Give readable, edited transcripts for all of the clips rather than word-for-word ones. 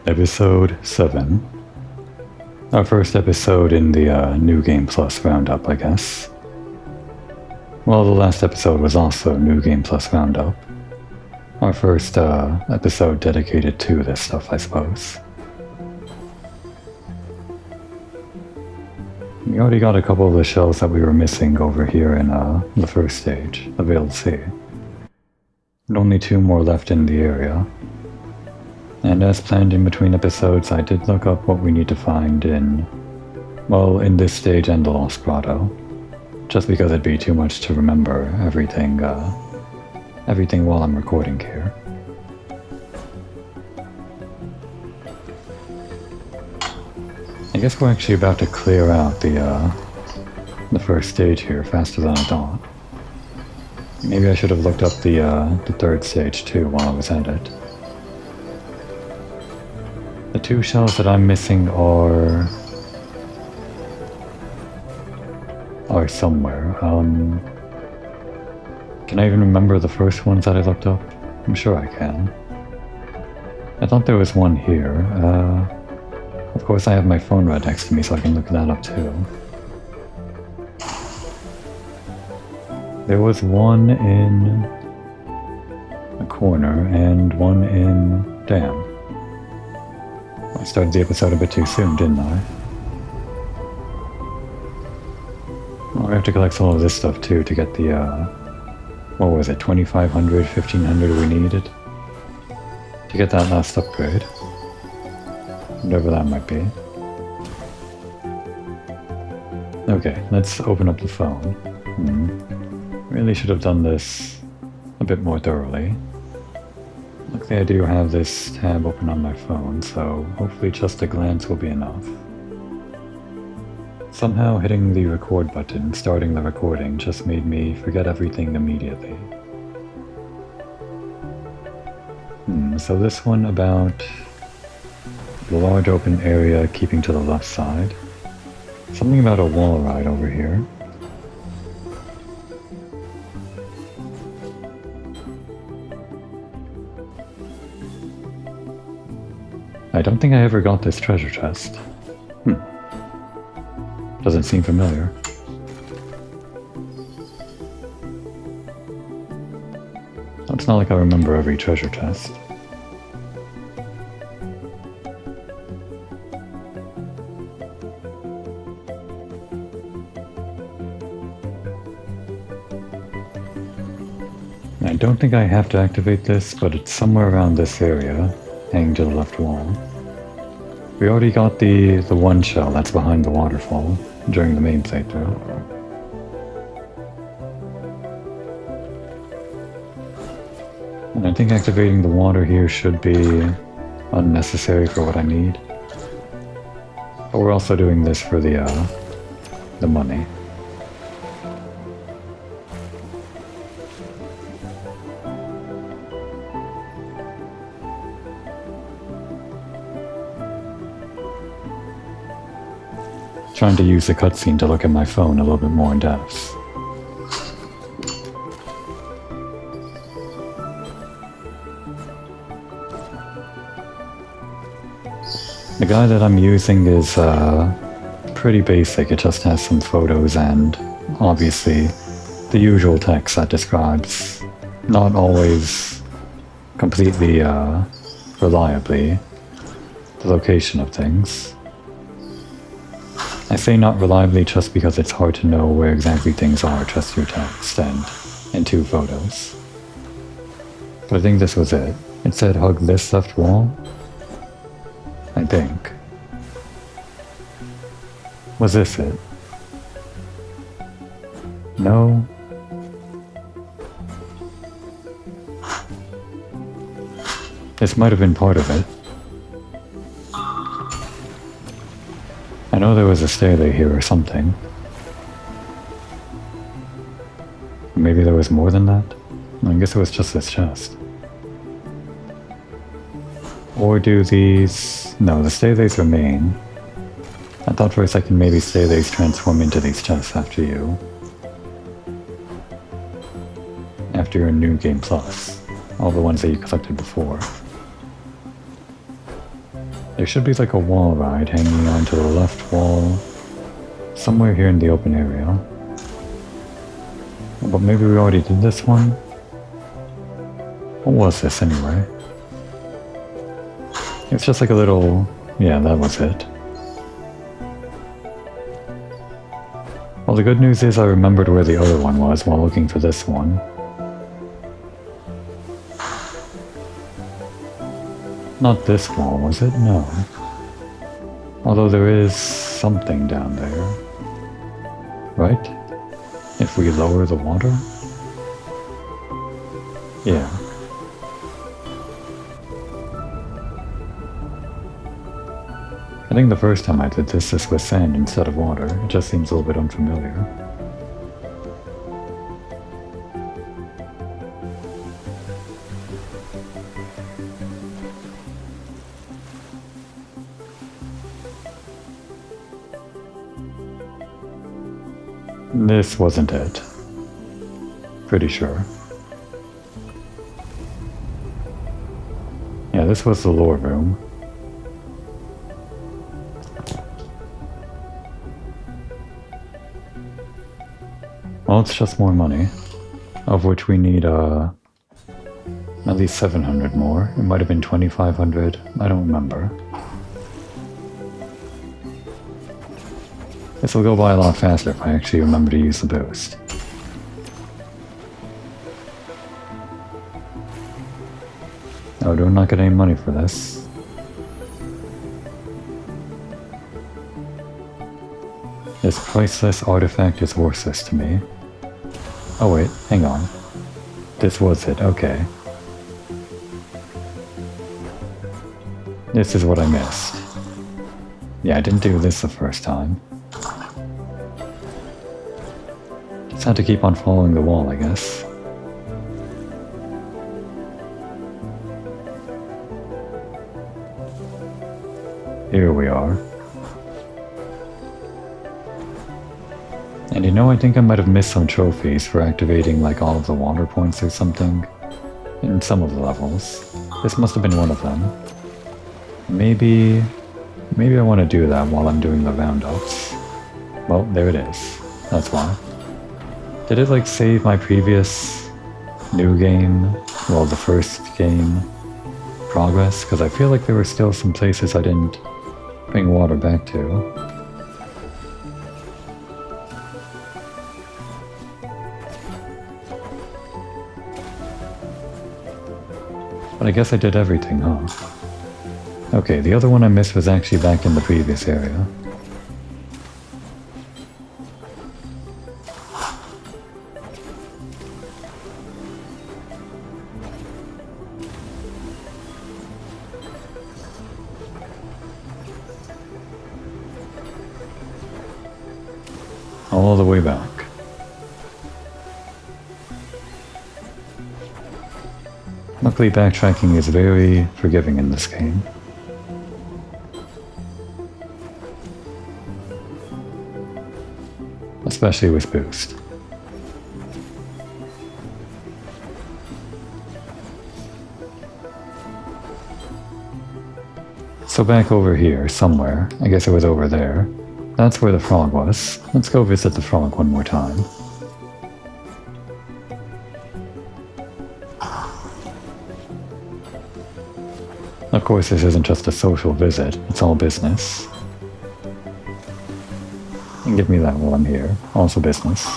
Episode 7. Our first episode in the New Game Plus roundup, I guess. Well, the last episode was also New Game Plus roundup. Our first episode dedicated to this stuff, I suppose. We already got a couple of the shells that we were missing over here in the first stage, the Veiled Sea. And only 2 more left in the area. And as planned in between episodes, I did look up what we need to find in this stage and the Lost Grotto. Just because it'd be too much to remember everything while I'm recording here. I guess we're actually about to clear out the first stage here faster than I thought. Maybe I should have looked up the third stage too while I was at it. The 2 shells that I'm missing are somewhere. Can I even remember the first ones that I looked up? I'm sure I can. I thought there was one here. Of course I have my phone right next to me so I can look that up too. There was one in a corner and one in... Damn. I started the episode a bit too soon, didn't I? Well, I have to collect some of this stuff too to get the, what was it, 2500, 1500 we needed? To get that last upgrade. Whatever that might be. Okay, let's open up the phone. Really should have done this a bit more thoroughly. Luckily I do have this tab open on my phone, so hopefully just a glance will be enough. Somehow hitting the record button, starting the recording, just made me forget everything immediately. So this one about the large open area keeping to the left side. Something about a wall ride over here. I don't think I ever got this treasure chest. Doesn't seem familiar. It's not like I remember every treasure chest. I don't think I have to activate this, but it's somewhere around this area. Hanging to the left wall. We already got the one shell that's behind the waterfall during the main playthrough. And I think activating the water here should be unnecessary for what I need. But we're also doing this for the money. Trying to use the cutscene to look at my phone a little bit more in depth. The guide that I'm using is pretty basic. It just has some photos and obviously the usual text that describes, not always completely reliably, the location of things. I say not reliably just because it's hard to know where exactly things are just through text and 2 photos. But I think this was it. It said hug this left wall. I think. Was this it? No. This might have been part of it. I know there was a stele here or something. Maybe there was more than that? I guess it was just this chest. Or do these... No, the steles remain. I thought for a second maybe steles transform into these chests after your New Game Plus. All the ones that you collected before. There should be like a wall ride hanging onto the left wall, somewhere here in the open area. But maybe we already did this one? What was this anyway? It's just like a little... yeah, that was it. Well, the good news is I remembered where the other one was while looking for this one. Not this wall, was it? No. Although there is something down there. Right? If we lower the water? Yeah. I think the first time I did this was sand instead of water. It just seems a little bit unfamiliar. This wasn't it. Pretty sure. Yeah, this was the lore room. Well, it's just more money, of which we need at least 700 more. It might have been 2,500, I don't remember. This will go by a lot faster if I actually remember to use the boost. Oh, do I not get any money for this? This priceless artifact is worthless to me. Oh wait, hang on. This was it, okay. This is what I missed. Yeah, I didn't do this the first time. Just had to keep on following the wall, I guess. Here we are. And you know, I think I might have missed some trophies for activating like all of the water points or something in some of the levels. This must have been one of them. Maybe I want to do that while I'm doing the roundups. Well, there it is. That's why. Did it like save my previous new game, well, the first game progress? Because I feel like there were still some places I didn't bring water back to. But I guess I did everything, huh? Okay, the other one I missed was actually back in the previous area. All the way back. Luckily, backtracking is very forgiving in this game. Especially with boost. So back over here, somewhere, I guess it was over there, that's where the frog was. Let's go visit the frog one more time. Of course, this isn't just a social visit, it's all business. And give me that while I'm here, also business.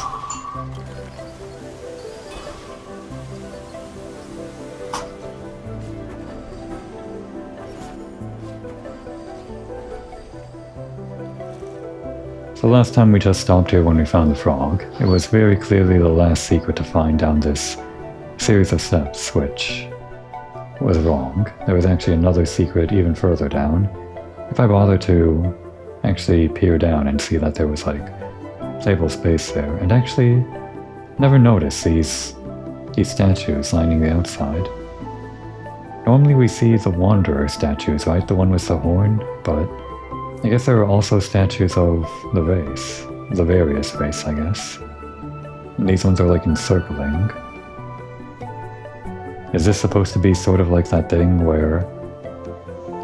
So last time we just stopped here when we found the frog. It was very clearly the last secret to find down this series of steps, which was wrong. There was actually another secret even further down. If I bother to actually peer down and see that there was like playable space there, and actually never noticed these statues lining the outside. Normally we see the Wanderer statues, right? The one with the horn, but I guess there are also statues of the race. The various race, I guess. And these ones are like encircling. Is this supposed to be sort of like that thing where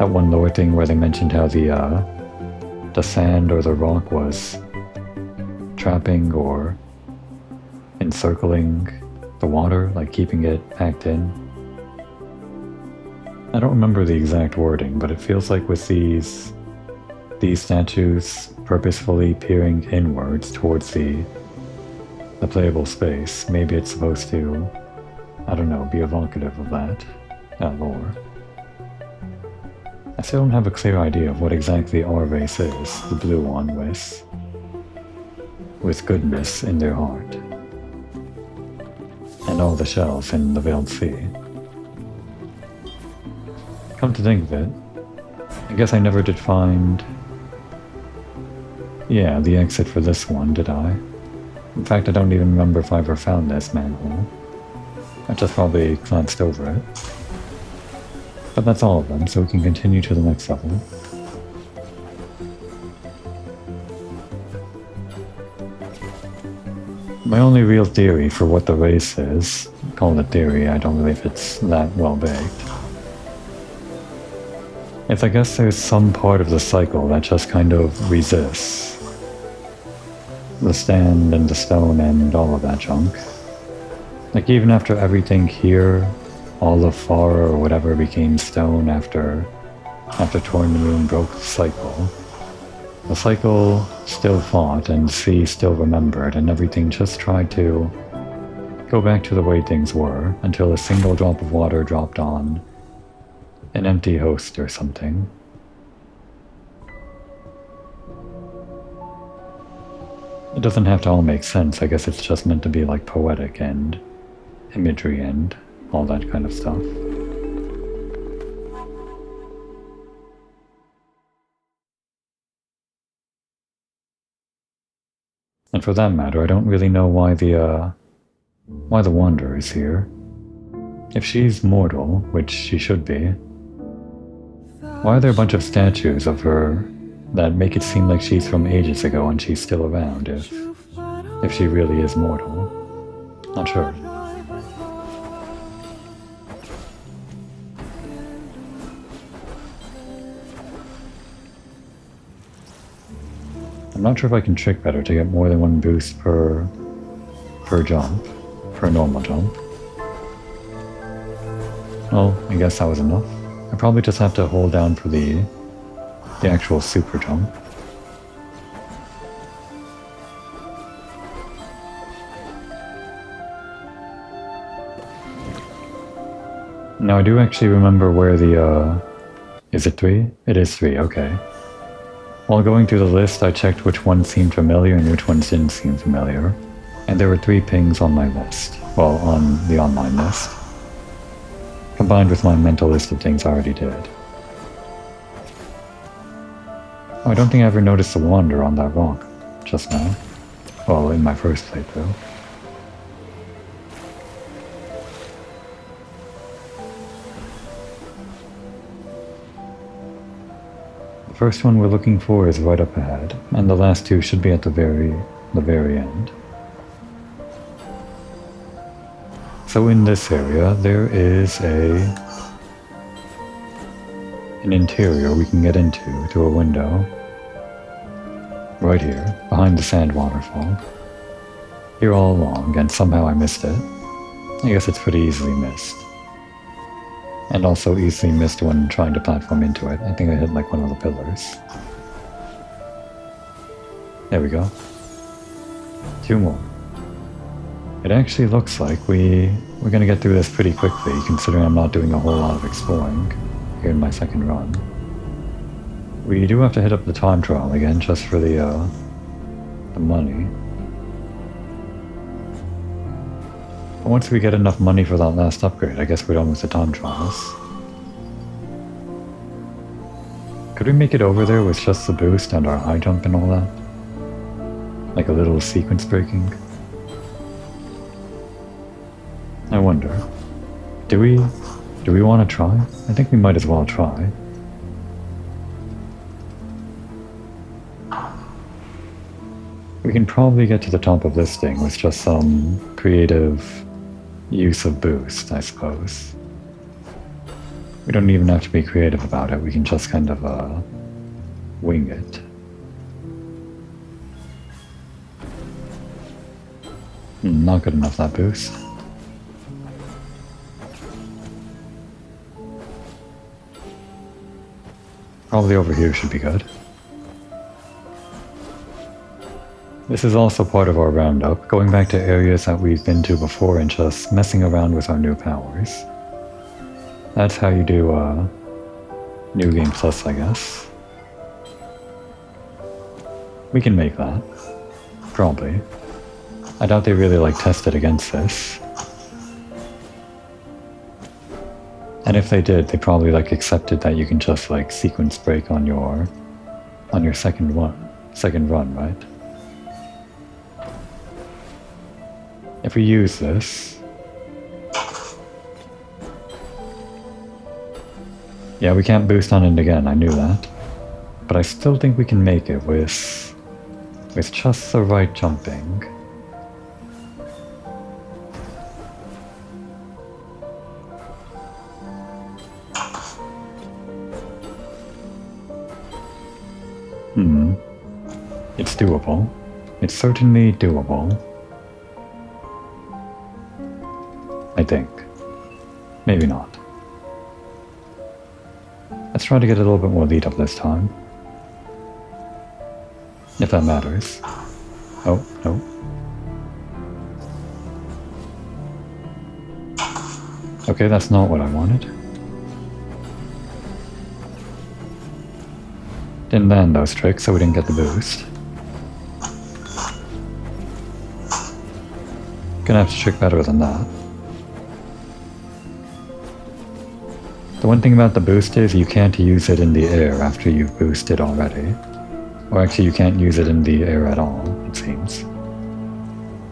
that one lower thing where they mentioned how the sand or the rock was trapping or encircling the water, like keeping it packed in. I don't remember the exact wording, but it feels like with these statues purposefully peering inwards towards the playable space, maybe it's supposed to, I don't know, be evocative of that lore. I still don't have a clear idea of what exactly our race is, the blue one with goodness in their heart. And all the shells in the Veiled Sea. Come to think of it, I guess I never did find... Yeah, the exit for this one, did I? In fact, I don't even remember if I ever found this manhole. I just probably glanced over it. But that's all of them, so we can continue to the next level. My only real theory for what the race is, call it theory, I don't believe it's that well baked, is I guess there's some part of the cycle that just kind of resists. The stand and the stone and all of that junk. Like even after everything here, all of far or whatever became stone after Torn the Moon broke the cycle still fought and sea still remembered, and everything just tried to go back to the way things were until a single drop of water dropped on an empty host or something. It doesn't have to all make sense, I guess it's just meant to be like poetic and imagery and all that kind of stuff. And for that matter, I don't really know why the Wanderer is here. If she's mortal, which she should be, why are there a bunch of statues of her that make it seem like she's from ages ago and she's still around if she really is mortal? Not sure. I'm not sure if I can trick better to get more than one boost per jump, per normal jump. Well, I guess that was enough. I probably just have to hold down for the actual super jump. Now I do actually remember where the, is it 3? It is 3, okay. While going through the list, I checked which ones seemed familiar and which ones didn't seem familiar. And there were 3 pings on my list. Well, on the online list. Combined with my mental list of things I already did. Oh, I don't think I ever noticed the wander on that rock just now. Well, in my first playthrough. The first one we're looking for is right up ahead, and the last 2 should be at the very end. So in this area, there is an interior we can get into through a window. Right here, behind the sand waterfall. Here all along, and somehow I missed it. I guess it's pretty easily missed. And also easily missed when trying to platform into it. I think I hit like one of the pillars. There we go. 2 more. It actually looks like we're gonna get through this pretty quickly, considering I'm not doing a whole lot of exploring here in my second run. We do have to hit up the time trial again, just for the money. But once we get enough money for that last upgrade, I guess we're done with the time trials. Could we make it over there with just the boost and our high jump and all that? Like a little sequence breaking? I wonder. Do we want to try? I think we might as well try. We can probably get to the top of this thing with just some creative use of boost, I suppose. We don't even have to be creative about it, we can just kind of wing it. Not good enough, that boost. Probably over here should be good. This is also part of our roundup, going back to areas that we've been to before and just messing around with our new powers. That's how you do New Game Plus, I guess. We can make that. Probably. I doubt they really tested against this. And if they did, they probably accepted that you can just sequence break on your second run, right? If we use this... Yeah, we can't boost on it again, I knew that. But I still think we can make it with just the right jumping. It's doable. It's certainly doable. I think. Maybe not. Let's try to get a little bit more lead up this time. If that matters. Oh, no. Okay, that's not what I wanted. Didn't land those tricks, so we didn't get the boost. Gonna have to trick better than that. The one thing about the boost is you can't use it in the air after you've boosted already. Or actually you can't use it in the air at all, it seems.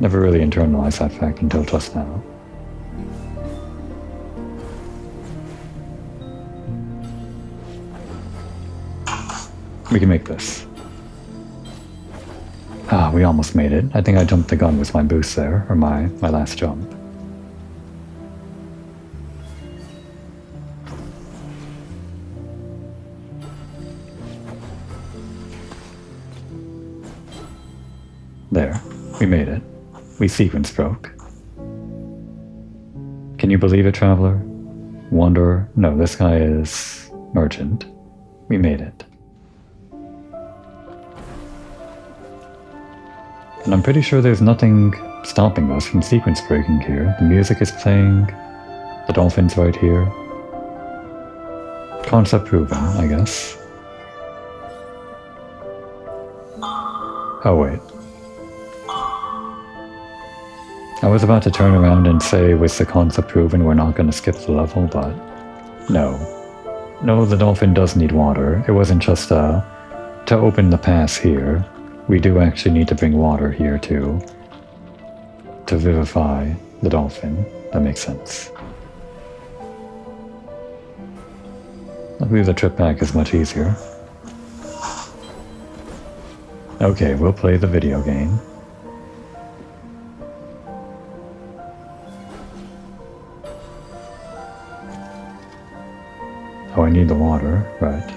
Never really internalized that fact until just now. We can make this. Ah, we almost made it. I think I jumped the gun with my boost there, or my last jump. There, we made it. We sequence broke. Can you believe it, Traveler? Wanderer? No, this guy is Merchant. We made it. And I'm pretty sure there's nothing stopping us from sequence breaking here. The music is playing. The dolphin's right here. Concept proven, I guess. Oh wait. I was about to turn around and say with the concept proven we're not going to skip the level, but no. No, the dolphin does need water. It wasn't just to open the pass here. We do actually need to bring water here to vivify the dolphin. That makes sense. I believe the trip back is much easier. Okay, we'll play the video game. Oh, I need the water, right.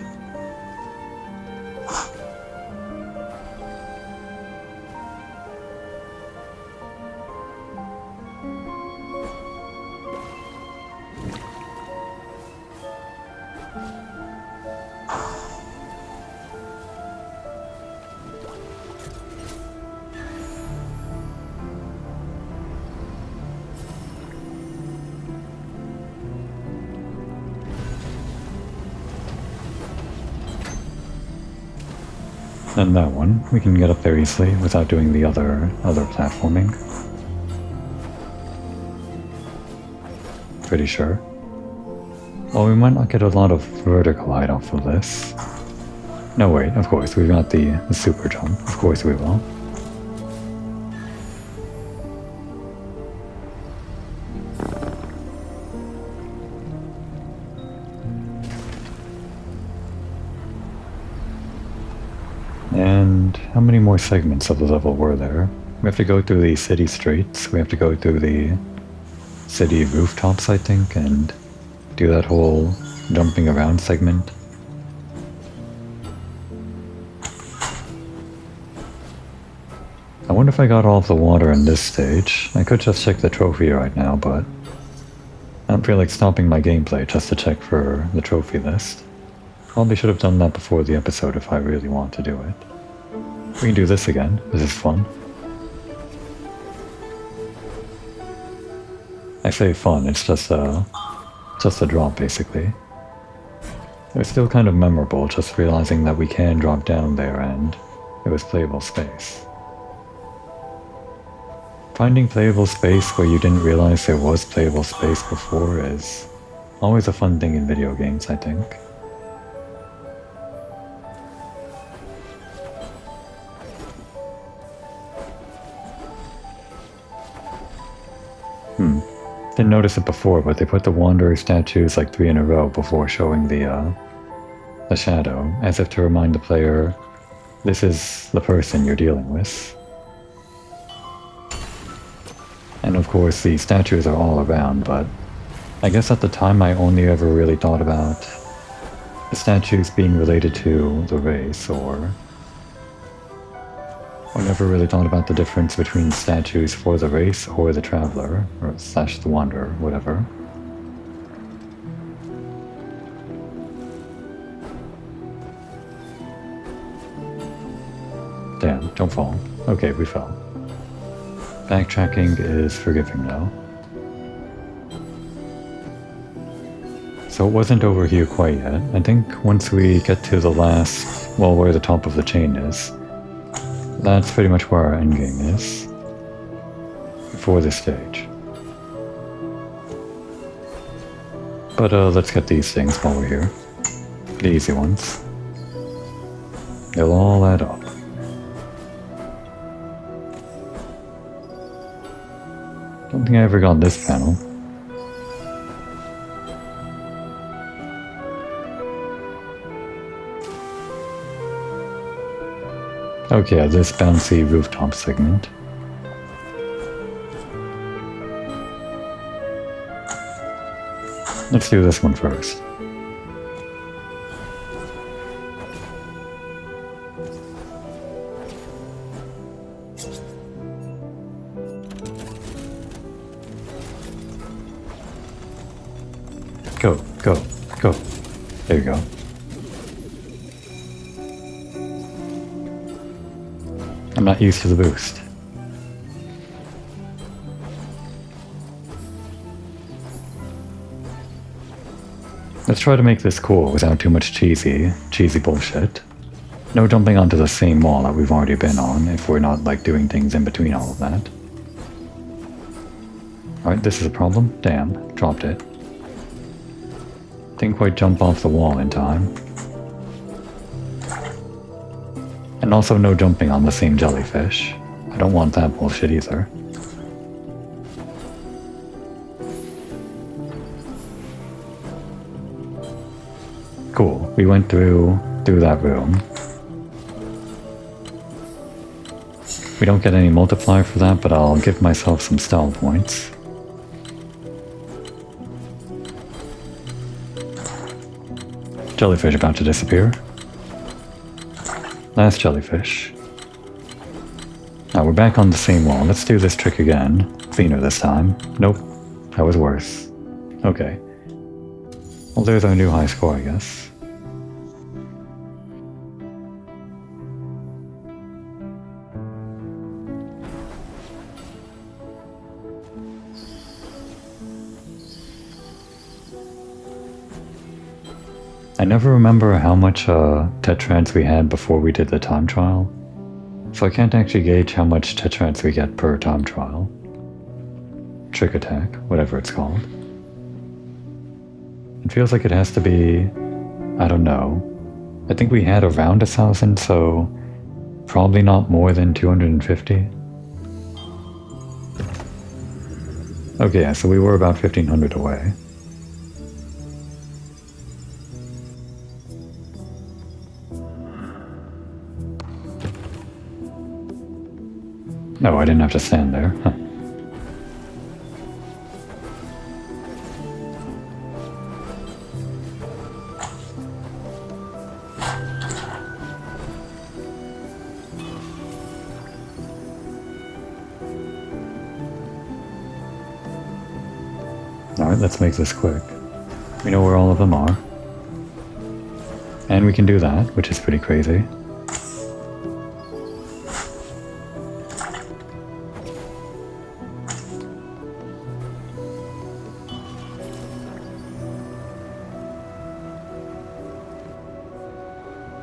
And that one, we can get up there easily without doing the other platforming. Pretty sure. Well, we might not get a lot of vertical height off of this. No, wait, of course, we've got the super jump. Of course we will. And how many more segments of the level were there? We have to go through the city streets, we have to go through the city rooftops, I think, and do that whole jumping around segment. I wonder if I got all of the water in this stage. I could just check the trophy right now, but I don't feel like stopping my gameplay just to check for the trophy list. Probably should have done that before the episode if I really want to do it. We can do this again. This is fun. I say fun, it's just a drop basically. It was still kind of memorable just realizing that we can drop down there and it was playable space. Finding playable space where you didn't realize there was playable space before is always a fun thing in video games, I think. Didn't notice it before, but they put the Wanderer statues like 3 in a row before showing the shadow, as if to remind the player, this is the person you're dealing with. And of course the statues are all around, but I guess at the time I only ever really thought about the statues being related to the race, or never really thought about the difference between statues for the race or the traveler, or slash the wanderer, whatever. Damn, don't fall. Okay, we fell. Backtracking is forgiving now. So it wasn't over here quite yet. I think once we get to the last, well, where the top of the chain is, that's pretty much where our endgame is for this stage. But let's get these things while we're here. The easy ones. They'll all add up. Don't think I ever got this panel. Okay, this bouncy rooftop segment. Let's do this one first. Go, go, go. There you go. I'm not used to the boost. Let's try to make this cool without too much cheesy bullshit. No jumping onto the same wall that we've already been on if we're not like doing things in between all of that. Alright, this is a problem. Damn, dropped it. Didn't quite jump off the wall in time. And also no jumping on the same jellyfish. I don't want that bullshit either. Cool, we went through that room. We don't get any multiplier for that, but I'll give myself some style points. Jellyfish about to disappear. Last jellyfish. Now we're back on the same wall. Let's do this trick again. Cleaner this time. Nope. That was worse. Okay. Well, there's our new high score, I guess. I never remember how much tetrads we had before we did the time trial, so I can't actually gauge how much tetrads we get per time trial. Trick attack, whatever it's called. It feels like it has to be, I don't know. I think we had around 1,000, so probably not more than 250. Okay, yeah, so we were about 1,500 away. No, I didn't have to stand there. Huh. Alright, let's make this quick. We know where all of them are. And we can do that, which is pretty crazy.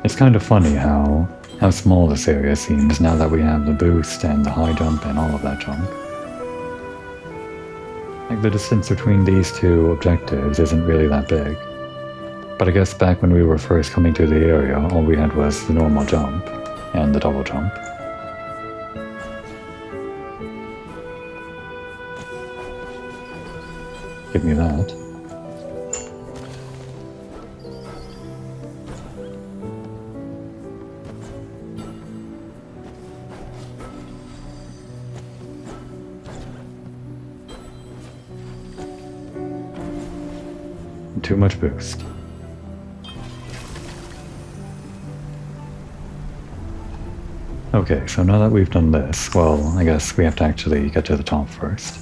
It's kind of funny how small this area seems now that we have the boost and the high jump and all of that junk. Like the distance between these two objectives isn't really that big. But I guess back when we were first coming to the area, all we had was the normal jump and the double jump. Give me that. Too much boost. Okay, so now that we've done this, well, I guess we have to actually get to the top first.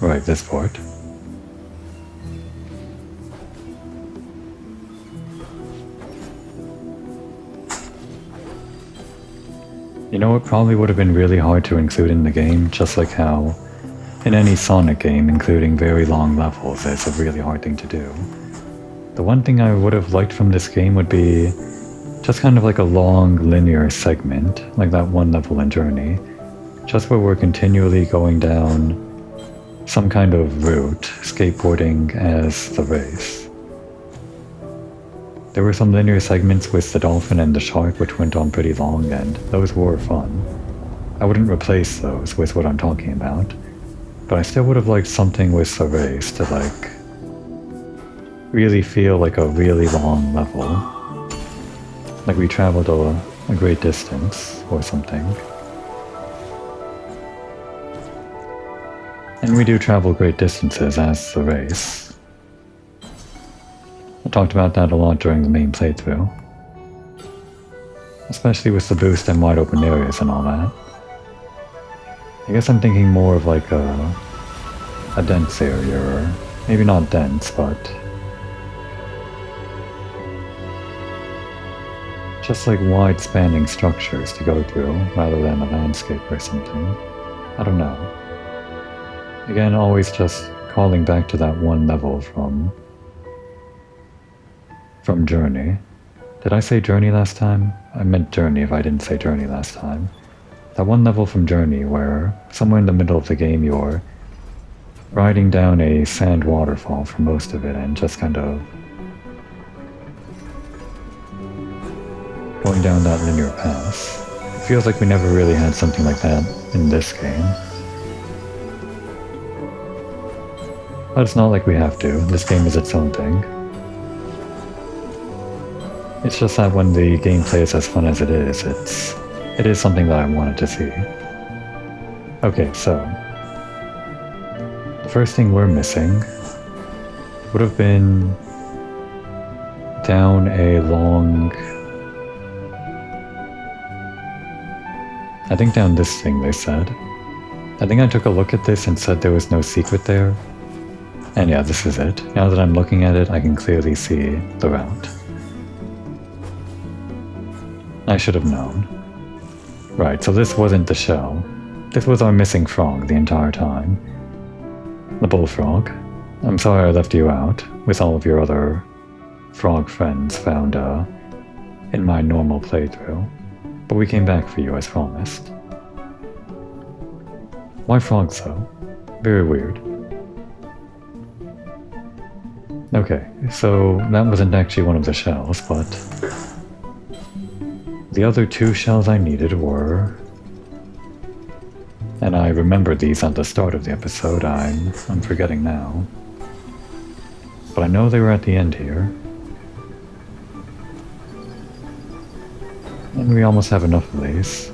Right, this port. You know, it probably would have been really hard to include in the game, just like how in any Sonic game, including very long levels is a really hard thing to do. The one thing I would have liked from this game would be just kind of like a long linear segment, like that one level in Journey, just where we're continually going down some kind of route, skateboarding as the race. There were some linear segments with the dolphin and the shark which went on pretty long, and those were fun. I wouldn't replace those with what I'm talking about. But I still would have liked something with the race to like really feel like a really long level. Like we traveled a great distance or something. And we do travel great distances as the race. I talked about that a lot during the main playthrough. Especially with the boost and wide open areas and all that. I guess I'm thinking more of like a dense area, or maybe not dense, but just like wide spanning structures to go through rather than a landscape or something. I don't know. Again, always just calling back to that one level from Journey. Did I say Journey last time? I meant Journey if I didn't say Journey last time. That one level from Journey where somewhere in the middle of the game you're riding down a sand waterfall for most of it and just kind of going down that linear path. It feels like we never really had something like that in this game. But it's not like we have to. This game is its own thing. It's just that when the gameplay is as fun as it is something that I wanted to see. Okay, so the first thing we're missing would have been down a long... I think down this thing, they said. I think I took a look at this and said there was no secret there. And yeah, this is it. Now that I'm looking at it, I can clearly see the route. I should have known. Right, so this wasn't the shell. This was our missing frog the entire time. The bullfrog. I'm sorry I left you out, with all of your other frog friends found in my normal playthrough. But we came back for you as promised. Why frogs though? Very weird. Okay, so that wasn't actually one of the shells, but the other two shells I needed were... And I remembered these at the start of the episode, I'm forgetting now. But I know they were at the end here. And we almost have enough of these.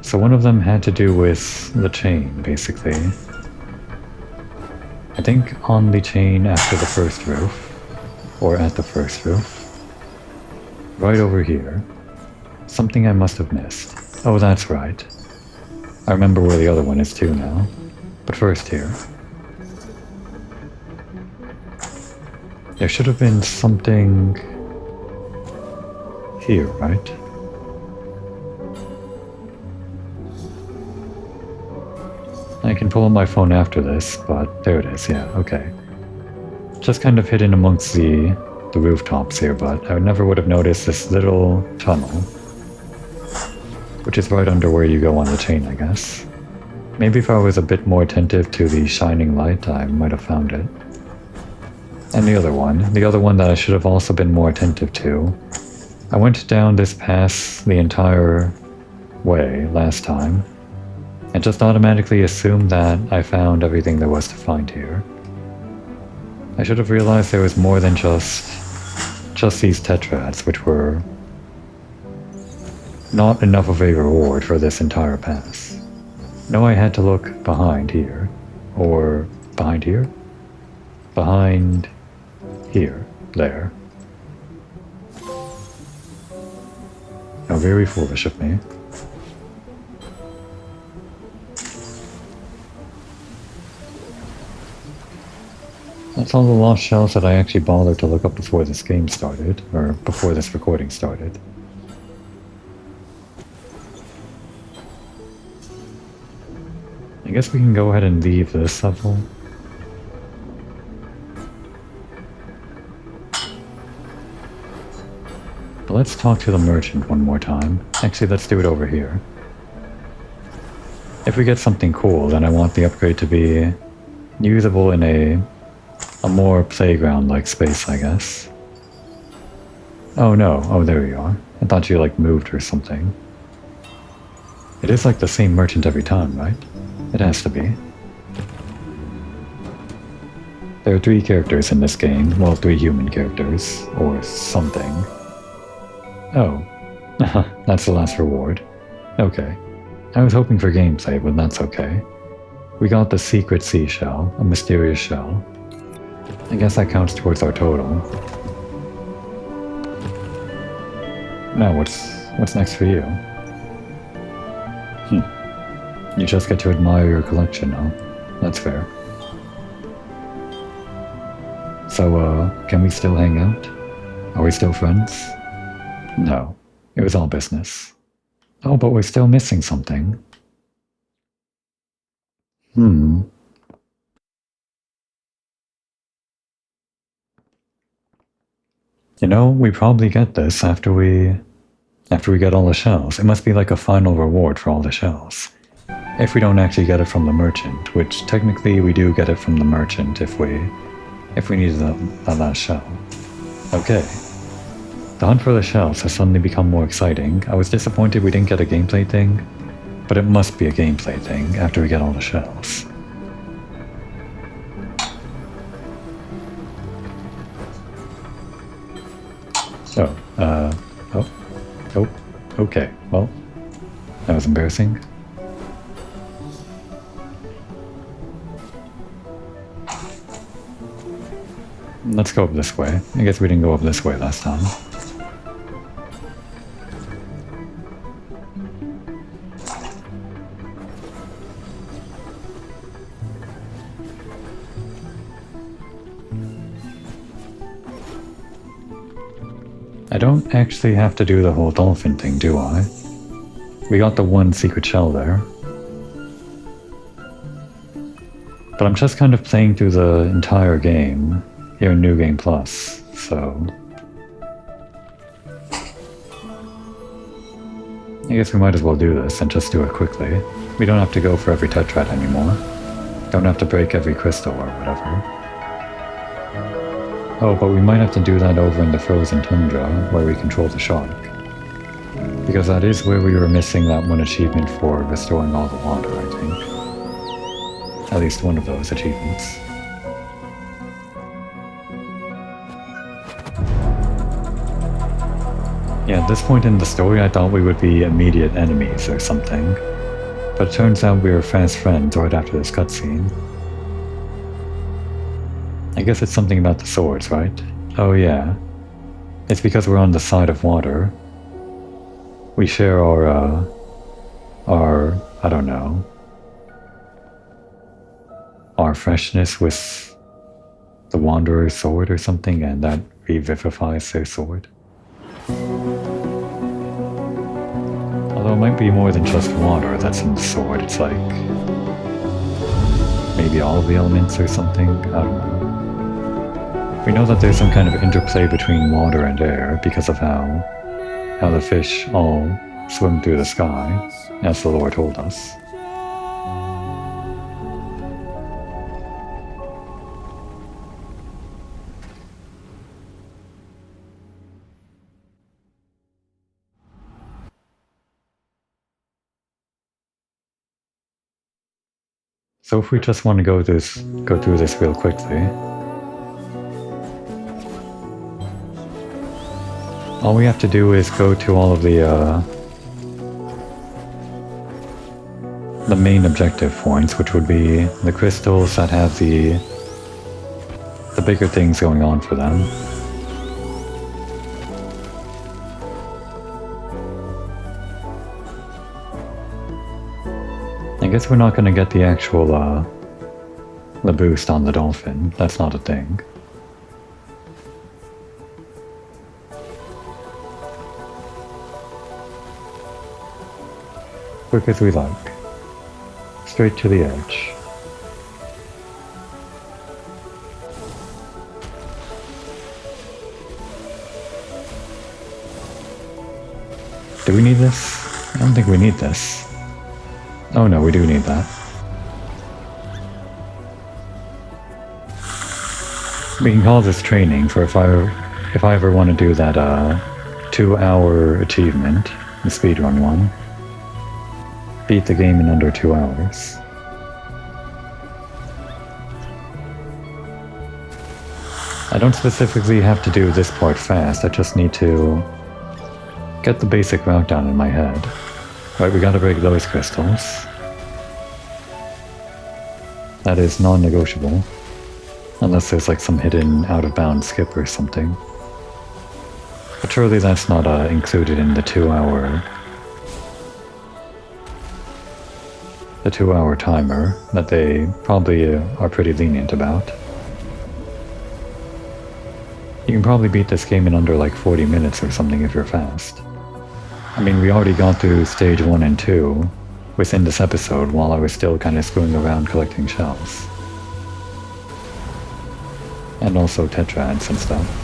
So one of them had to do with the chain, basically. I think on the chain after the first roof, or at the first roof. Right over here. Something I must have missed. Oh, that's right. I remember where the other one is too now. But first here. There should have been something here, right? I can pull up my phone after this, but there it is, yeah, okay. Just kind of hidden amongst the rooftops here, but I never would have noticed this little tunnel, which is right under where you go on the chain, I guess. Maybe if I was a bit more attentive to the shining light, I might have found it. And the other one that I should have also been more attentive to. I went down this path the entire way last time, and just automatically assumed that I found everything there was to find here. I should have realized there was more than just these tetrads, which were not enough of a reward for this entire pass. No, I had to look behind here. Or behind here? Behind here. There. How very foolish of me. That's all the lost shells that I actually bothered to look up before this game started, or before this recording started. I guess we can go ahead and leave this level. But let's talk to the merchant one more time. Actually, let's do it over here. If we get something cool, then I want the upgrade to be usable in a more playground-like space, I guess. Oh no, oh there you are. I thought you like moved or something. It is like the same merchant every time, right? It has to be. There are 3 characters in this game, well 3 human characters, or something. Oh, that's the last reward. Okay. I was hoping for gameplay, but that's okay. We got the secret seashell, a mysterious shell. I guess that counts towards our total. Now, what's next for you? You just get to admire your collection, huh? That's fair. So, can we still hang out? Are we still friends? No. It was all business. Oh, but we're still missing something. You know, we probably get this after we get all the shells. It must be like a final reward for all the shells. If we don't actually get it from the merchant, which technically we do get it from the merchant if we need that last shell. Okay. The hunt for the shells has suddenly become more exciting. I was disappointed we didn't get a gameplay thing, but it must be a gameplay thing after we get all the shells. Oh, okay, well, that was embarrassing. Let's go up this way. I guess we didn't go up this way last time. I don't actually have to do the whole dolphin thing, do I? We got the one secret shell there. But I'm just kind of playing through the entire game here in New Game Plus, so... I guess we might as well do this and just do it quickly. We don't have to go for every tetrad anymore. Don't have to break every crystal or whatever. Oh, but we might have to do that over in the frozen tundra, where we control the shark. Because that is where we were missing that one achievement for restoring all the water, I think. At least one of those achievements. Yeah, at this point in the story I thought we would be immediate enemies or something. But it turns out we were fast friends right after this cutscene. I guess it's something about the swords, right? Oh yeah. It's because we're on the side of water. We share our I don't know, our freshness with the Wanderer's sword or something, and that revivifies their sword. Although it might be more than just water that's in the sword, it's like maybe all of the elements or something, I don't know. We know that there's some kind of interplay between water and air because of how the fish all swim through the sky, as the lore told us. So if we just want to go through this real quickly, all we have to do is go to all of the main objective points, which would be the crystals that have the bigger things going on for them. I guess we're not going to get the actual the boost on the dolphin. That's not a thing. Quick as we like. Straight to the edge. Do we need this? I don't think we need this. Oh no, we do need that. We can call this training for if I ever want to do that 2-hour achievement, the speedrun one. Beat the game in under 2 hours. I don't specifically have to do this part fast, I just need to get the basic route down in my head. Right, we gotta break those crystals. That is non-negotiable. Unless there's like some hidden out-of-bounds skip or something. But surely that's not included in the 2-hour timer that they probably are pretty lenient about. You can probably beat this game in under like 40 minutes or something if you're fast. I mean, we already got through stage 1 and 2 within this episode while I was still kind of screwing around collecting shells. And also tetrads and stuff.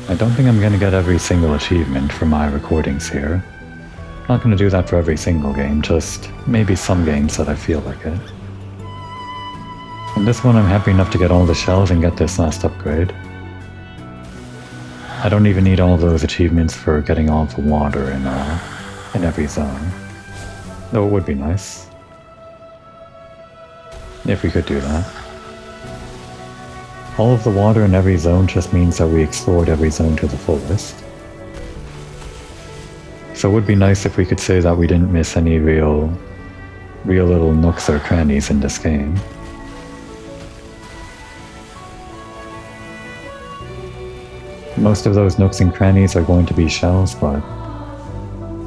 I don't think I'm going to get every single achievement for my recordings here. I'm not going to do that for every single game, just maybe some games that I feel like it. In this one I'm happy enough to get all the shells and get this last upgrade. I don't even need all those achievements for getting all the water in every zone. Though it would be nice. If we could do that. All of the water in every zone just means that we explored every zone to the fullest. So it would be nice if we could say that we didn't miss any real little nooks or crannies in this game. Most of those nooks and crannies are going to be shells, but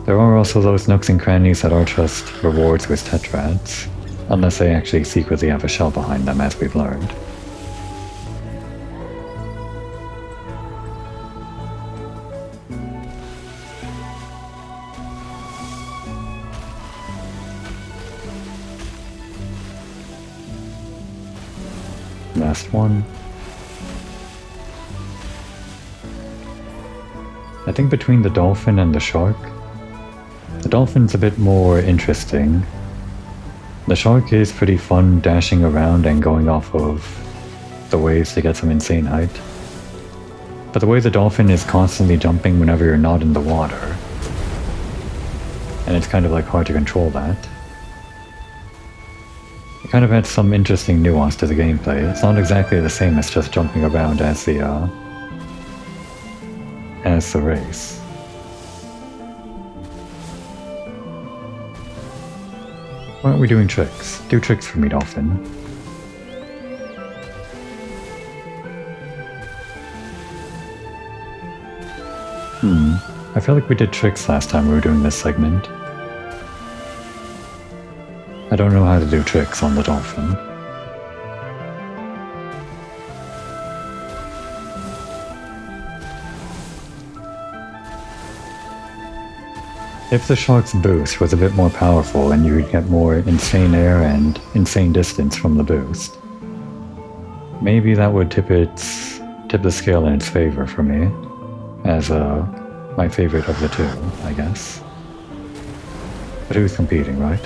there are also those nooks and crannies that are just rewards with tetrads, unless they actually secretly have a shell behind them, as we've learned. Last one. I think between the dolphin and the shark, the dolphin's a bit more interesting. The shark is pretty fun dashing around and going off of the waves to get some insane height. But the way the dolphin is constantly jumping whenever you're not in the water, and it's kind of like hard to control that. It kind of adds some interesting nuance to the gameplay. It's not exactly the same as just jumping around as the race. Why aren't we doing tricks? Do tricks for me, dolphin. I feel like we did tricks last time we were doing this segment. I don't know how to do tricks on the dolphin. If the shark's boost was a bit more powerful and you would get more insane air and insane distance from the boost, maybe that would tip the scale in its favor for me, as my favorite of the two, I guess. But who's competing, right?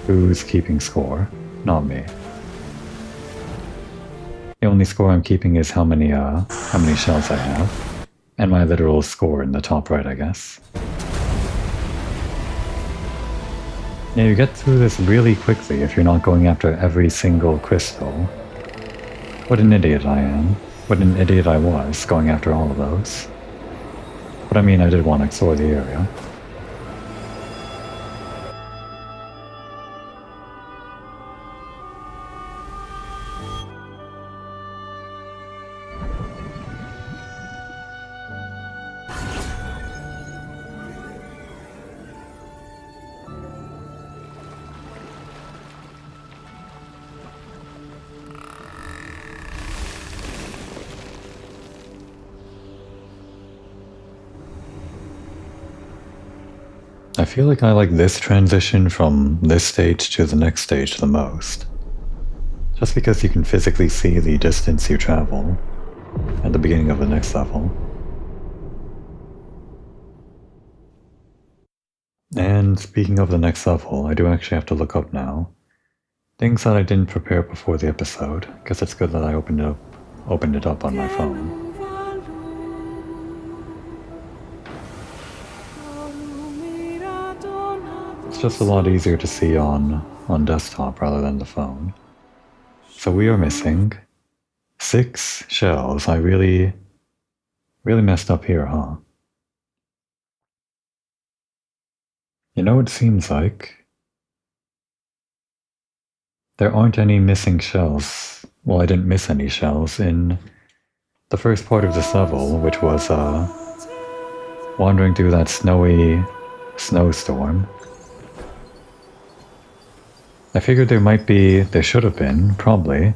Who's keeping score? Not me. The only score I'm keeping is how many shells I have, and my literal score in the top right, I guess. Yeah, you get through this really quickly if you're not going after every single crystal. What an idiot I am. What an idiot I was, going after all of those. But I mean, I did want to explore the area. I feel like I like this transition from this stage to the next stage the most. Just because you can physically see the distance you travel at the beginning of the next level. And speaking of the next level, I do actually have to look up now. Things that I didn't prepare before the episode, because it's good that I opened it up on my phone. It's just a lot easier to see on desktop rather than the phone. So we are missing 6 shells. I really messed up here, huh? You know, it seems like there aren't any missing shells. Well, I didn't miss any shells in the first part of this level, which was wandering through that snowy snowstorm. I figured there should have been, probably,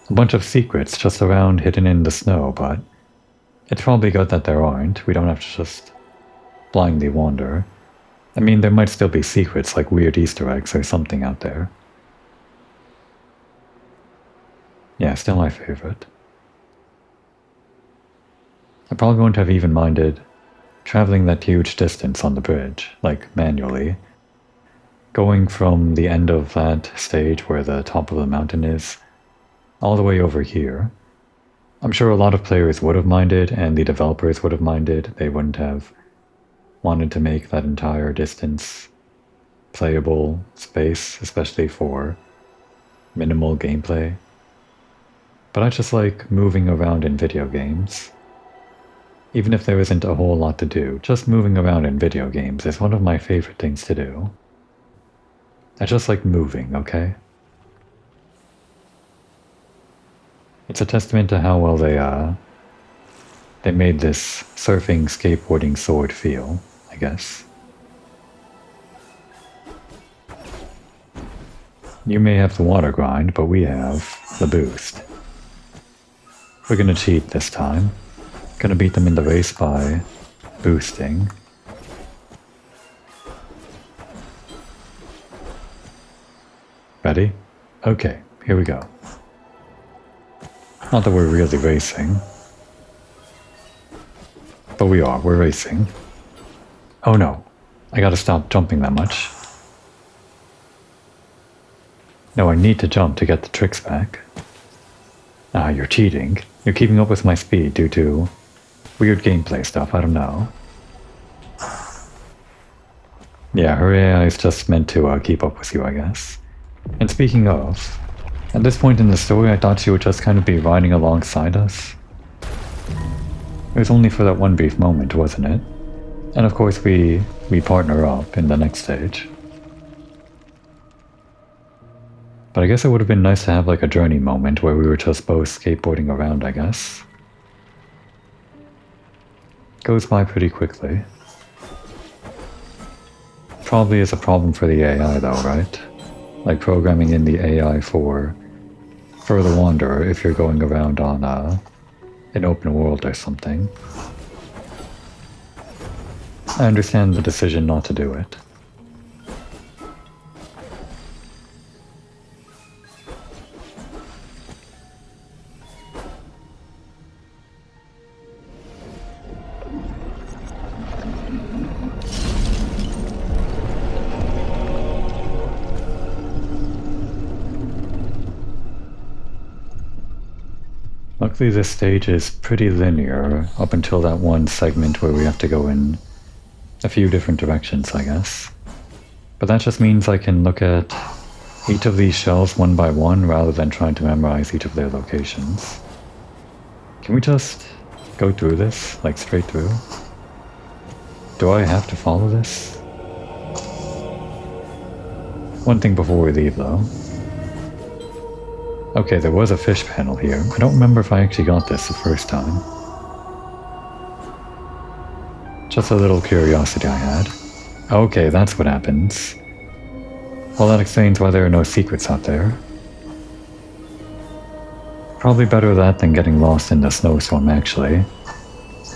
a bunch of secrets just around hidden in the snow, but it's probably good that there aren't. We don't have to just blindly wander. I mean, there might still be secrets, like weird Easter eggs or something out there. Yeah, still my favorite. I probably wouldn't have even minded traveling that huge distance on the bridge, like manually. Going from the end of that stage where the top of the mountain is, all the way over here. I'm sure a lot of players would have minded, and the developers would have minded. They wouldn't have wanted to make that entire distance playable space, especially for minimal gameplay. But I just like moving around in video games. Even if there isn't a whole lot to do, just moving around in video games is one of my favorite things to do. I just like moving, okay? It's a testament to how well they made this surfing, skateboarding sword feel, I guess. You may have the water grind, but we have the boost. We're gonna cheat this time. Gonna beat them in the race by boosting. Ready? Okay, here we go. Not that we're really racing. But we're racing. Oh no, I gotta stop jumping that much. No, I need to jump to get the tricks back. Ah, you're cheating. You're keeping up with my speed due to weird gameplay stuff, I don't know. Yeah, her AI is just meant to keep up with you, I guess. And speaking of, at this point in the story I thought she would just kind of be riding alongside us. It was only for that one brief moment, wasn't it? And of course we we partner up in the next stage. But I guess it would have been nice to have like a journey moment where we were just both skateboarding around, I guess. Goes by pretty quickly. Probably is a problem for the AI though, right? Like programming in the AI for the Wanderer if you're going around on an open world or something. I understand the decision not to do it. Luckily this stage is pretty linear up until that one segment where we have to go in a few different directions, I guess. But that just means I can look at each of these shells one by one rather than trying to memorize each of their locations. Can we just go through this, like straight through? Do I have to follow this? One thing before we leave though. Okay, there was a fish panel here. I don't remember if I actually got this the first time. Just a little curiosity I had. Okay, that's what happens. Well, that explains why there are no secrets out there. Probably better that than getting lost in the snowstorm, actually.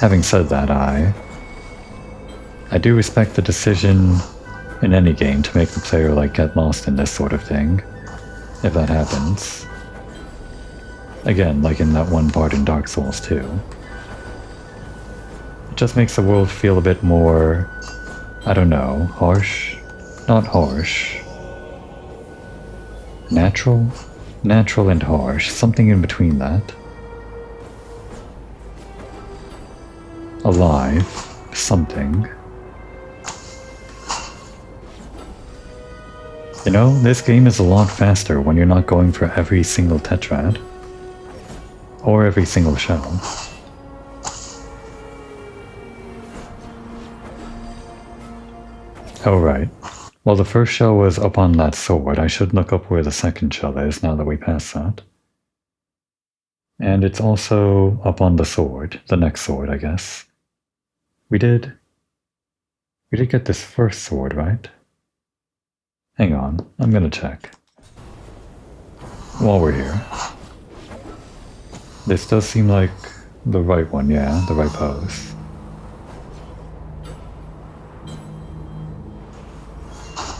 Having said that, I do respect the decision in any game to make the player, like, get lost in this sort of thing, if that happens. Again, like in that one part in Dark Souls 2. It just makes the world feel a bit more, I don't know, harsh? Not harsh. Natural? Natural and harsh, something in between that. Alive, something. You know, this game is a lot faster when you're not going for every single tetrad. Or every single shell. Oh right. Well, the first shell was up on that sword. I should look up where the second shell is now that we passed that. And it's also up on the sword. The next sword, I guess. We did get this first sword, right? Hang on, I'm gonna check. While we're here. This does seem like the right one, yeah, the right pose.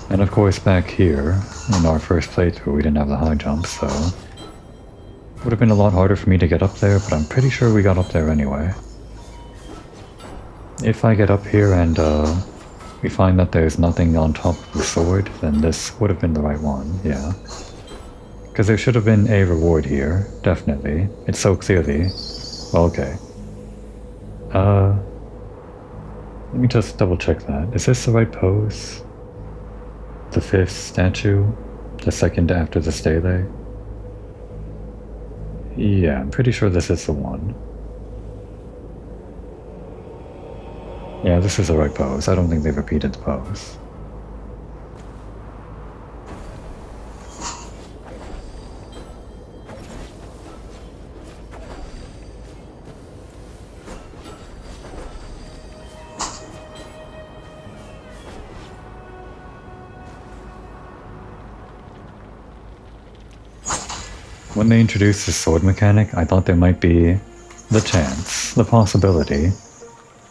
And of course back here, in our first playthrough, we didn't have the high jump, so it would have been a lot harder for me to get up there, but I'm pretty sure we got up there anyway. If I get up here and we find that there's nothing on top of the sword, then this would have been the right one, yeah. Because there should have been a reward here, definitely. It's so clearly... Well, okay. Let me just double check that. Is this the right pose? The fifth statue? The second after the stele? Yeah, I'm pretty sure this is the one. Yeah, this is the right pose. I don't think they've repeated the pose. When they introduced the sword mechanic, I thought there might be the chance, the possibility,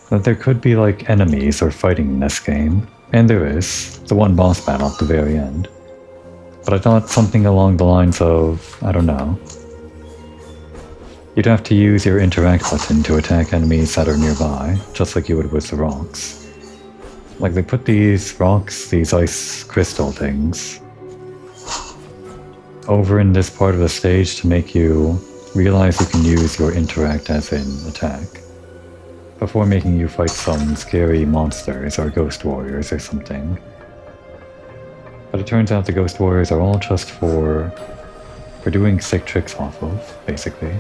that there could be like enemies or fighting in this game. And there is, the one boss battle at the very end. But I thought something along the lines of, I don't know. You'd have to use your interact button to attack enemies that are nearby, just like you would with the rocks. Like they put these rocks, these ice crystal things, over in this part of the stage to make you realize you can use your interact as in attack, before making you fight some scary monsters or ghost warriors or something. But it turns out the ghost warriors are all just for doing sick tricks off of, basically.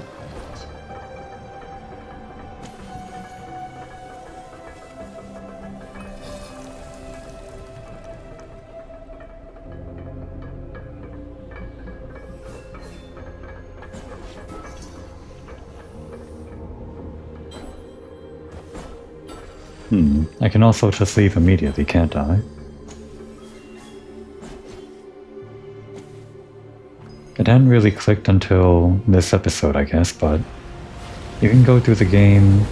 I can also just leave immediately, can't I? It hadn't really clicked until this episode, I guess, but you can go through the game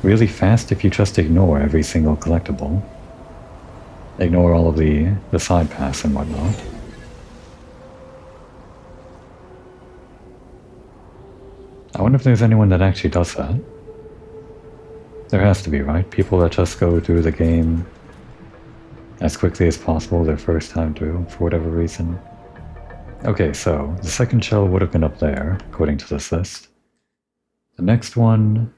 really fast if you just ignore every single collectible. Ignore all of the side paths and whatnot. I wonder if there's anyone that actually does that. There has to be, right? People that just go through the game as quickly as possible their first time through, for whatever reason. Okay, so the second shell would have been up there, according to this list. The next one,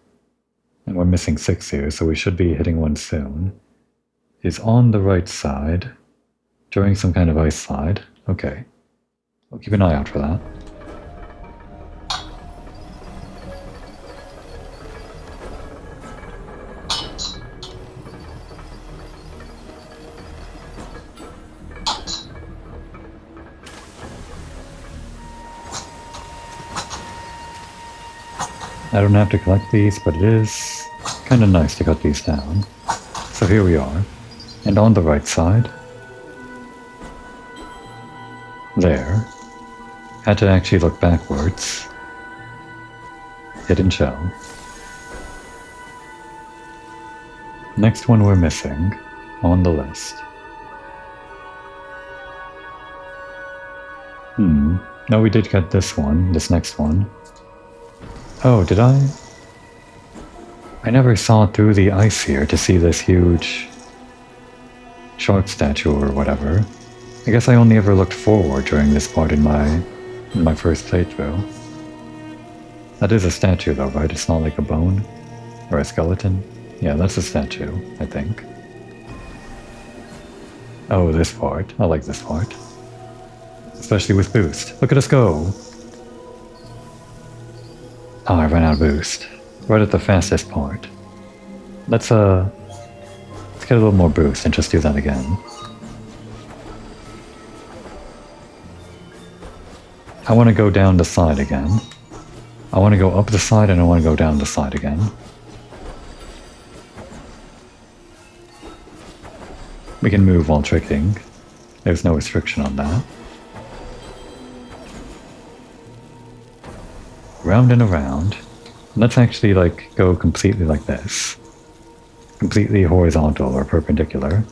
and we're missing 6 here, so we should be hitting one soon, is on the right side, during some kind of ice slide. Okay. I'll keep an eye out for that. I don't have to collect these, but it is kind of nice to cut these down. So here we are. And on the right side, there, had to actually look backwards. Hidden shell. Next one we're missing on the list. No, we did get this one, this next one. Oh, did I? I never saw through the ice here to see this huge shark statue or whatever. I guess I only ever looked forward during this part in my first playthrough. That is a statue though, right? It's not like a bone? Or a skeleton? Yeah, that's a statue, I think. Oh, this part. I like this part. Especially with boost. Look at us go! Oh, I ran out of boost. Right at the fastest part. Let's get a little more boost and just do that again. I want to go down the side again. I want to go up the side and I want to go down the side again. We can move while tricking. There's no restriction on that. Round and around. Let's actually go completely like this. Completely horizontal or perpendicular.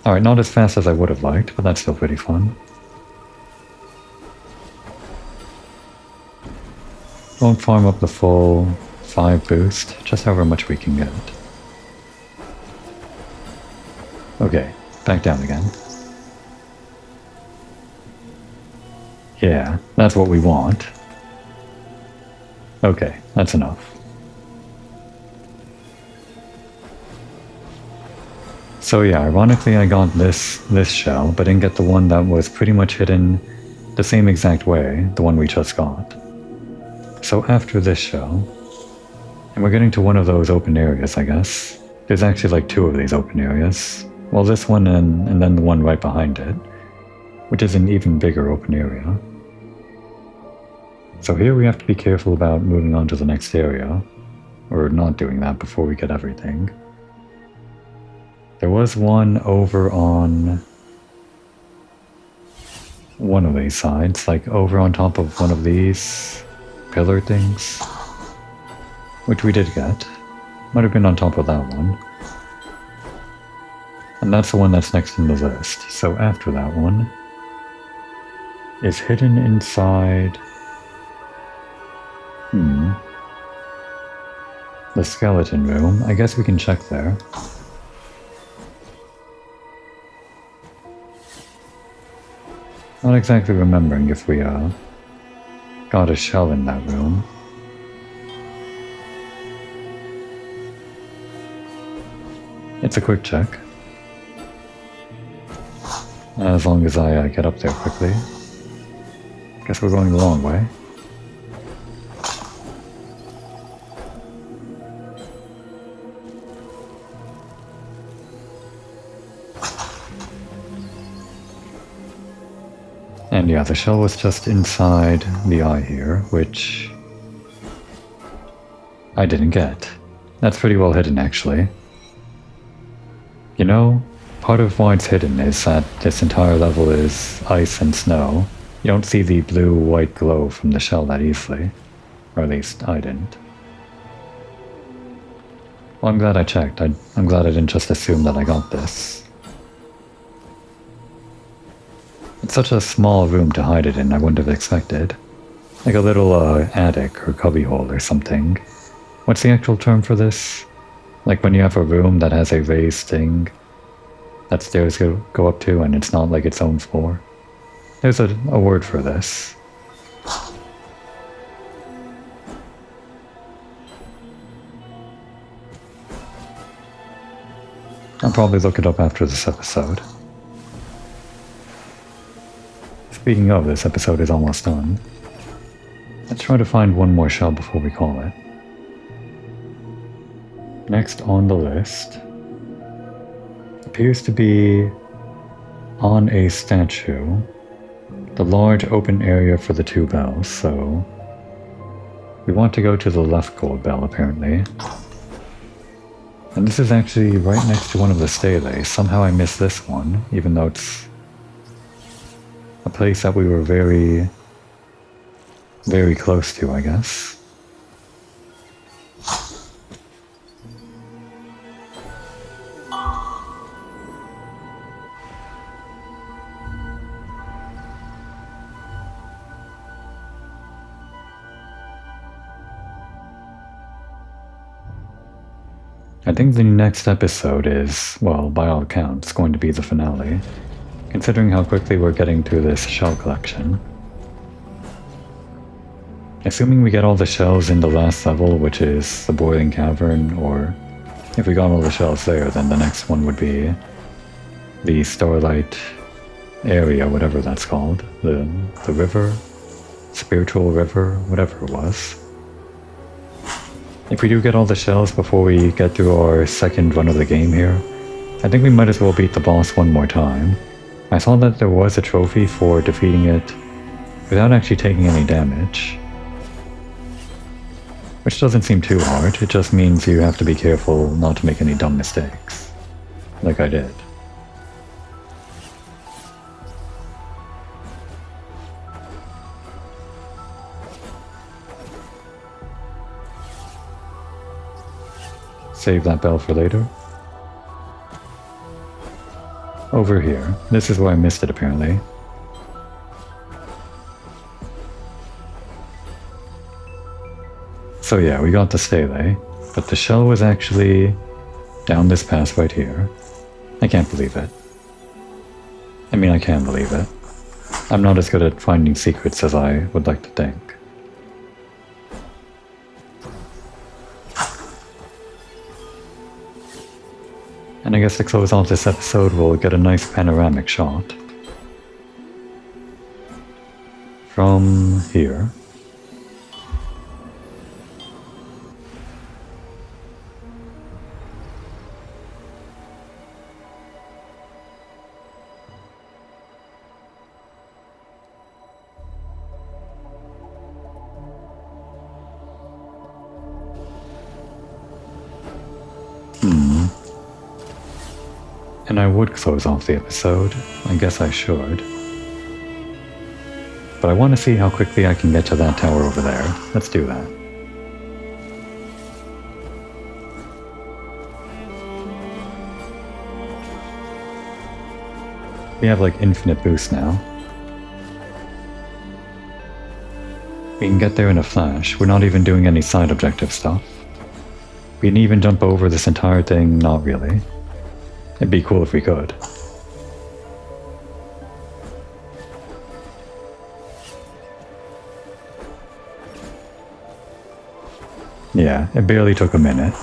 Alright, not as fast as I would have liked, but that's still pretty fun. Won't farm up the full 5 boost, just however much we can get. Okay, back down again. Yeah, that's what we want. Okay, that's enough. So yeah, ironically I got this shell, but didn't get the one that was pretty much hidden the same exact way, the one we just got. So after this shell, and we're getting to one of those open areas, I guess. There's actually 2 of these open areas. Well, this one and then the one right behind it, which is an even bigger open area. So here we have to be careful about moving on to the next area, or not doing that before we get everything. There was one over on one of these sides, over on top of one of these pillar things, which we did get. Might have been on top of that one. And that's the one that's next in the list. So after that one is hidden inside... the skeleton room. I guess we can check there. Not exactly remembering if we got a shell in that room. It's a quick check. As long as I get up there quickly. Guess we're going the long way. And yeah, the shell was just inside the eye here, which I didn't get. That's pretty well hidden, actually. You know, part of why it's hidden is that this entire level is ice and snow. You don't see the blue-white glow from the shell that easily. Or at least, I didn't. Well, I'm glad I checked. I'm glad I didn't just assume that I got this. It's such a small room to hide it in, I wouldn't have expected. Like a little attic or cubbyhole or something. What's the actual term for this? Like when you have a room that has a raised thing that stairs go up to and it's not like its own floor. There's a word for this. I'll probably look it up after this episode. Speaking of, this episode is almost done. Let's try to find one more shell before we call it. Next on the list appears to be on a statue, the large open area for the two bells, so we want to go to the left gold bell apparently. And this is actually right next to one of the stele. Somehow I missed this one, even though it's a place that we were very, very close to, I guess. I think the next episode is, well, by all accounts, going to be the finale, considering how quickly we're getting through this shell collection. Assuming we get all the shells in the last level, which is the boiling cavern, or if we got all the shells there, then the next one would be the starlight area, whatever that's called, the river, spiritual river, whatever it was. If we do get all the shells before we get through our second run of the game here, I think we might as well beat the boss one more time. I saw that there was a trophy for defeating it without actually taking any damage. Which doesn't seem too hard, it just means you have to be careful not to make any dumb mistakes. Like I did. Save that bell for later. Over here. This is where I missed it apparently. So yeah, we got the stele, but the shell was actually down this path right here. I can't believe it. I mean, I can believe it. I'm not as good at finding secrets as I would like to think. And I guess to close off this episode, we'll get a nice panoramic shot from here. And I would close off the episode. I guess I should. But I want to see how quickly I can get to that tower over there. Let's do that. We have like infinite boost now. We can get there in a flash. We're not even doing any side objective stuff. We can even jump over this entire thing, not really. It'd be cool if we could. Yeah, it barely took a minute.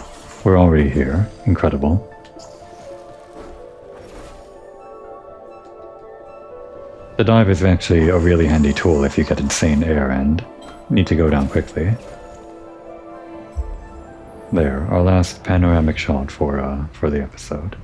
We're already here. Incredible. The dive is actually a really handy tool if you get insane air and need to go down quickly. There, our last panoramic shot for the episode.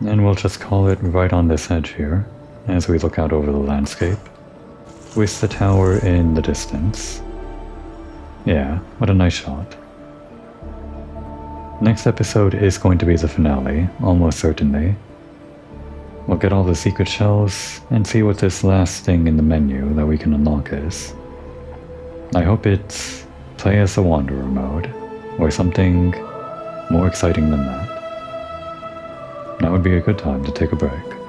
And we'll just call it right on this edge here, as we look out over the landscape, with the tower in the distance. Yeah, what a nice shot. Next episode is going to be the finale, almost certainly. We'll get all the secret shells and see what this last thing in the menu that we can unlock is. I hope it's play as the Wanderer mode, or something more exciting than that. That would be a good time to take a break.